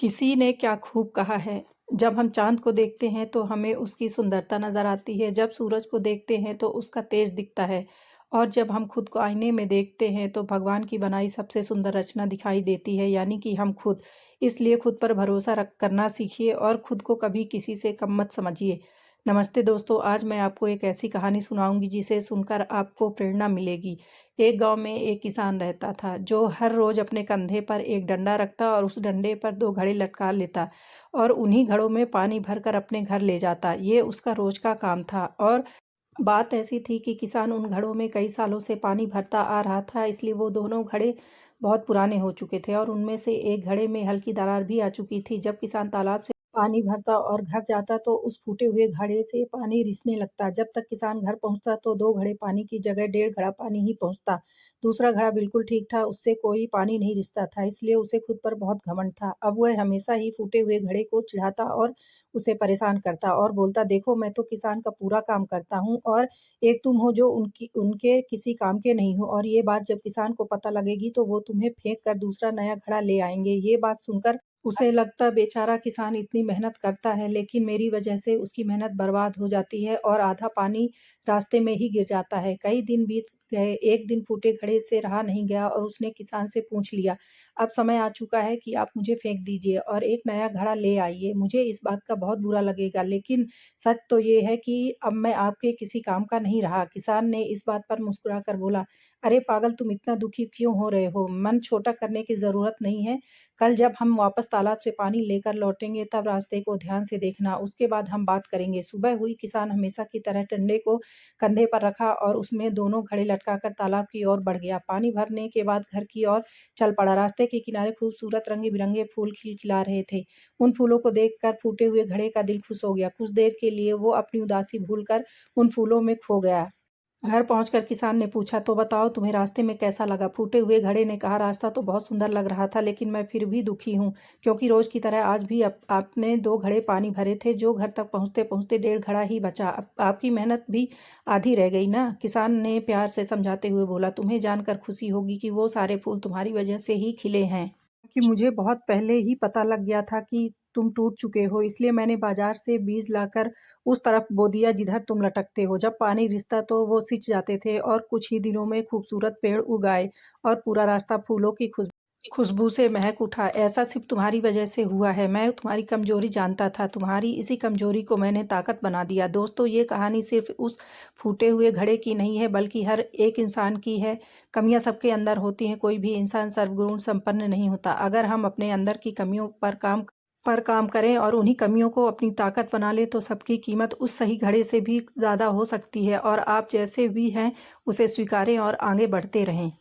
किसी ने क्या खूब कहा है, जब हम चाँद को देखते हैं तो हमें उसकी सुंदरता नज़र आती है, जब सूरज को देखते हैं तो उसका तेज दिखता है और जब हम खुद को आईने में देखते हैं तो भगवान की बनाई सबसे सुंदर रचना दिखाई देती है, यानी कि हम खुद। इसलिए खुद पर भरोसा रख करना सीखिए और खुद को कभी किसी से कम मत समझिए। नमस्ते दोस्तों, आज मैं आपको एक ऐसी कहानी सुनाऊंगी जिसे सुनकर आपको प्रेरणा मिलेगी। एक गांव में एक किसान रहता था जो हर रोज अपने कंधे पर एक डंडा रखता और उस डंडे पर दो घड़े लटका लेता और उन्हीं घड़ों में पानी भरकर अपने घर ले जाता। ये उसका रोज का काम था। और बात ऐसी थी कि किसान उन घड़ों में कई सालों से पानी भरता आ रहा था, इसलिए वो दोनों घड़े बहुत पुराने हो चुके थे और उनमें से एक घड़े में हल्की दरार भी आ चुकी थी। जब किसान तालाब से पानी भरता और घर जाता तो उस फूटे हुए घड़े से पानी रिसने लगता। जब तक किसान घर पहुंचता तो दो घड़े पानी की जगह डेढ़ घड़ा पानी ही पहुंचता। दूसरा घड़ा बिल्कुल ठीक था, उससे कोई पानी नहीं रिसता था, इसलिए उसे खुद पर बहुत घमंड था। अब वह हमेशा ही फूटे हुए घड़े को चिढ़ाता और उसे परेशान करता और बोलता, देखो मैं तो किसान का पूरा काम करता हूँ और एक तुम हो जो उनकी उनके किसी काम के नहीं हो, और ये बात जब किसान को पता लगेगी तो वो तुम्हें फेंक कर दूसरा नया घड़ा ले आएंगे। ये बात सुनकर उसे लगता, बेचारा किसान इतनी मेहनत करता है लेकिन मेरी वजह से उसकी मेहनत बर्बाद हो जाती है और आधा पानी रास्ते में ही गिर जाता है। कई दिन बीत गए, एक दिन फूटे घड़े से रहा नहीं गया और उसने किसान से पूछ लिया, अब समय आ चुका है कि आप मुझे फेंक दीजिए और एक नया घड़ा ले आइए। मुझे इस बात का बहुत बुरा लगेगा, लेकिन सच तो ये है कि अब मैं आपके किसी काम का नहीं रहा। किसान ने इस बात पर मुस्कुराकर बोला, अरे पागल, तुम इतना दुखी क्यों हो रहे हो? मन छोटा करने की जरूरत नहीं है। कल जब हम वापस तालाब से पानी लेकर लौटेंगे तब रास्ते को ध्यान से देखना, उसके बाद हम बात करेंगे। सुबह हुई, किसान हमेशा की तरह डंडे को कंधे पर रखा और उसमें दोनों घड़े लटकाकर तालाब की ओर बढ़ गया। पानी भरने के बाद घर की ओर चल पड़ा। रास्ते के किनारे खूबसूरत रंगे बिरंगे फूल खिलखिला रहे थे। उन फूलों को देखकर फूटे हुए घड़े का दिल खुश हो गया। कुछ देर के लिए वो अपनी उदासी भूलकर उन फूलों में खो गया। घर पहुंचकर किसान ने पूछा, तो बताओ तुम्हें रास्ते में कैसा लगा? फूटे हुए घड़े ने कहा, रास्ता तो बहुत सुंदर लग रहा था लेकिन मैं फिर भी दुखी हूँ, क्योंकि रोज की तरह आज भी आपने दो घड़े पानी भरे थे जो घर तक पहुंचते पहुंचते डेढ़ घड़ा ही बचा। अब आपकी मेहनत भी आधी रह गई ना। किसान ने प्यार से समझाते हुए बोला, तुम्हें जानकर खुशी होगी कि वो सारे फूल तुम्हारी वजह से ही खिले हैं, कि मुझे बहुत पहले ही पता लग गया था कि तुम टूट चुके हो, इसलिए मैंने बाजार से बीज लाकर उस तरफ बो दिया जिधर तुम लटकते हो। जब पानी रिसता तो वो सिंच जाते थे और कुछ ही दिनों में खूबसूरत पेड़ उग आए और पूरा रास्ता फूलों की खुशबू से महक उठा। ऐसा सिर्फ तुम्हारी वजह से हुआ है। मैं तुम्हारी कमजोरी जानता था, तुम्हारी इसी कमजोरी को मैंने ताकत बना दिया। दोस्तों, ये कहानी सिर्फ उस फूटे हुए घड़े की नहीं है, बल्कि हर एक इंसान की है। कमियां सबके अंदर होती हैं, कोई भी इंसान सर्वगुण संपन्न नहीं होता। अगर हम अपने अंदर की कमियों पर काम करें और उन्हीं कमियों को अपनी ताकत बना लें तो सबकी कीमत उस सही घड़े से भी ज़्यादा हो सकती है। और आप जैसे भी हैं उसे स्वीकारें और आगे बढ़ते रहें।